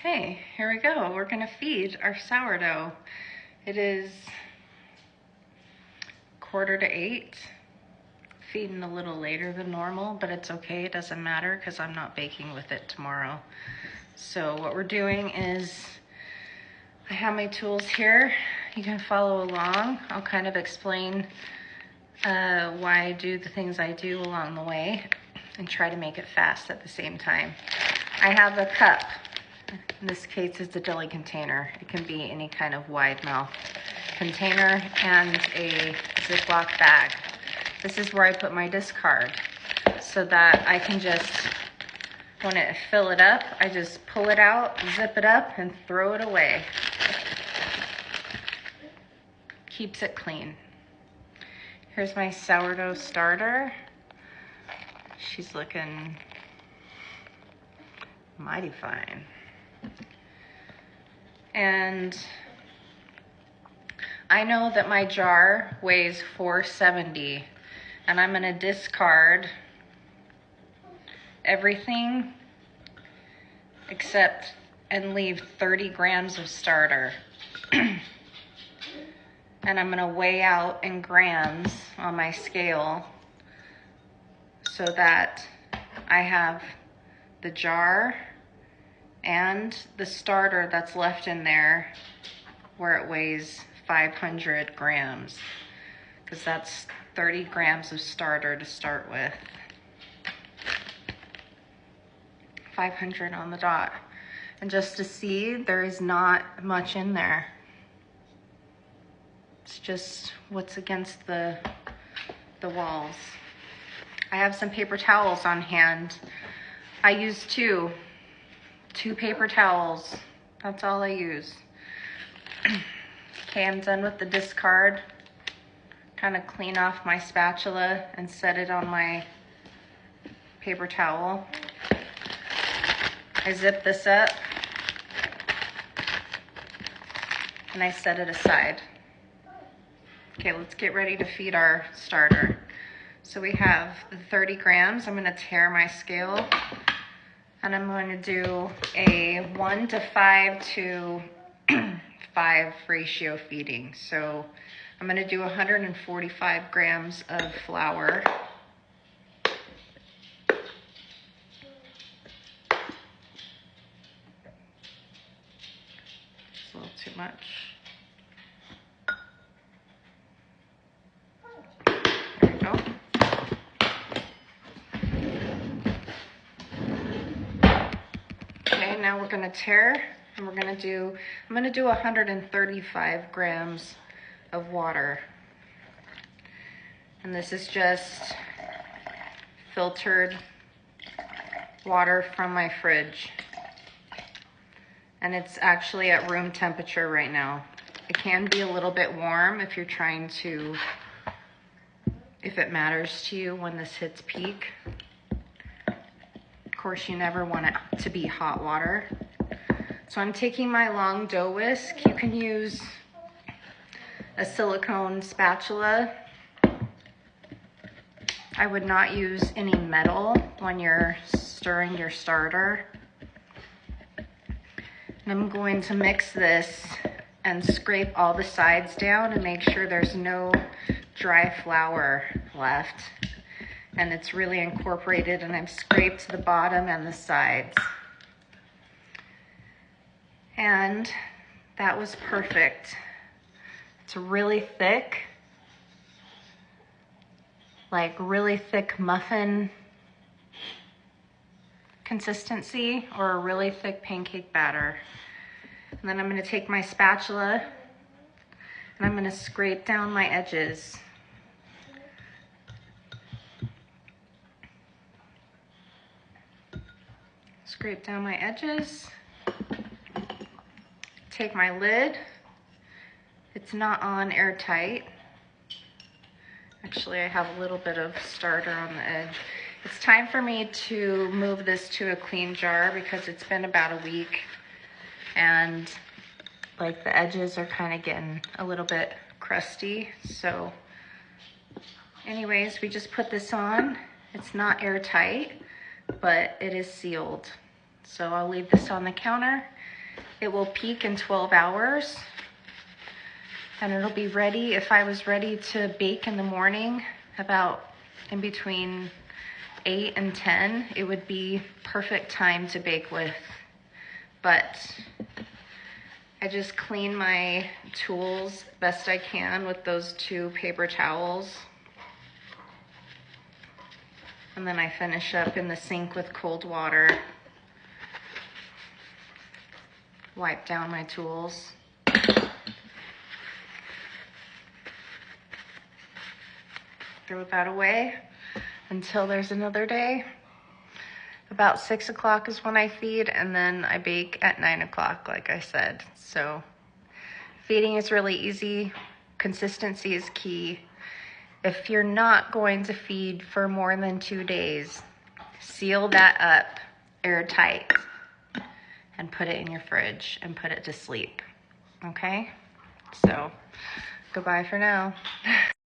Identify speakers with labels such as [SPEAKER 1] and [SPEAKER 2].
[SPEAKER 1] Okay, here we go. We're gonna feed our sourdough. It is 7:45. Feeding a little later than normal, but it's okay, it doesn't matter because I'm not baking with it tomorrow. So what we're doing is, I have my tools here. You can follow along. I'll kind of explain why I do the things I do along the way and try to make it fast at the same time. I have a cup. In this case, it's a deli container. It can be any kind of wide mouth container and a Ziploc bag. This is where I put my discard so that I can just, when I fill it up, I just pull it out, zip it up, and throw it away. Keeps it clean. Here's my sourdough starter. She's looking mighty fine. And I know that my jar weighs 470, and I'm gonna discard everything except and leave 30 grams of starter. And I'm gonna weigh out in grams on my scale so that I have the jar and the starter that's left in there where it weighs 500 grams, because that's 30 grams of starter to start with. 500 on the dot. And just to see, there is not much in there. It's just what's against the walls. I have some paper towels on hand. I use two paper towels. That's all I use. Okay, I'm done with the discard. Kind of clean off my spatula and set it on my paper towel. I zip this up and I set it aside. Okay, let's get ready to feed our starter. So we have the 30 grams. I'm gonna tear my scale and I'm going to do a 1 to 5 to 5 ratio feeding. So I'm gonna do 145 grams of flour. It's a little too much. There we go. Okay, now we're gonna tear, and I'm gonna do 135 grams of water. And this is just filtered water from my fridge. And it's actually at room temperature right now. It can be a little bit warm if you're trying to, if it matters to you when this hits peak. Of course, you never want it to be hot water. So I'm taking my long dough whisk. You can use a silicone spatula. I would not use any metal when you're stirring your starter. And I'm going to mix this and scrape all the sides down and make sure there's no dry flour left. And it's really incorporated, and I've scraped the bottom and the sides. And that was perfect. It's really thick, like really thick muffin consistency or a really thick pancake batter. And then I'm gonna take my spatula and I'm gonna scrape down my edges. Scrape down my edges. Take my lid. It's not on airtight. Actually, I have a little bit of starter on the edge. It's time for me to move this to a clean jar because it's been about a week and like the edges are kind of getting a little bit crusty. So anyways, we just put this on. It's not airtight, but it is sealed. So I'll leave this on the counter It will peak in 12 hours and it'll be ready. If I was ready to bake in the morning, about in between 8 and 10, it would be perfect time to bake with. But I just clean my tools best I can with those 2 paper towels. And then I finish up in the sink with cold water. Wipe down my tools. Throw that away until there's another day. About 6 o'clock is when I feed, and then I bake at 9 o'clock, like I said. So feeding is really easy. Consistency is key. If you're not going to feed for more than 2 days, seal that up airtight and put it in your fridge and put it to sleep. Okay? So goodbye for now.